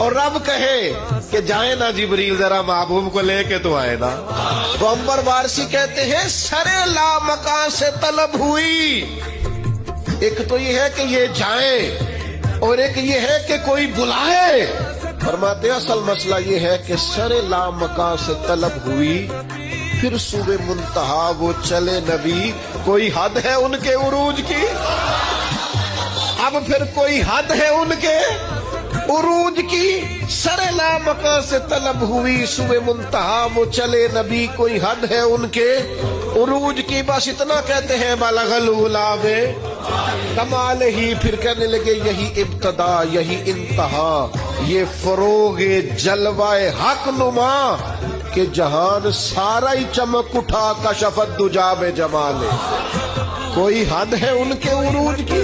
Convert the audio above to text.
اور رب کہے کہ جائیں نا جبریل ذرا محبوب کو لے کے تو آئے نا. تو عنبر وارثی کہتے ہیں سرے لامکان سے طلب ہوئی. ایک تو یہ ہے کہ یہ جائیں اور ایک یہ ہے کہ کوئی بلائے. فرماتے ہیں اصل مسئلہ یہ ہے کہ سرے لامکان سے طلب ہوئی. پھر صوبے منتہا وہ چلے نبی. کوئی حد ہے ان کے عروج کی؟ اب پھر کوئی حد ہے ان کے عروج کی؟ سرے لامکان سے طلب ہوئی صوبے منتہا وہ چلے نبی. کوئی حد ہے ان کے عروج کی؟ بس اتنا کہتے ہیں بلغ العلا کمال ہی. پھر کہنے لگے یہی ابتدا یہی انتہا یہ فروغ جلوہ حق نما کہ جہان سارا ہی چمک اٹھا کشفت دجا بے جمال. کوئی حد ہے ان کے عروج کی؟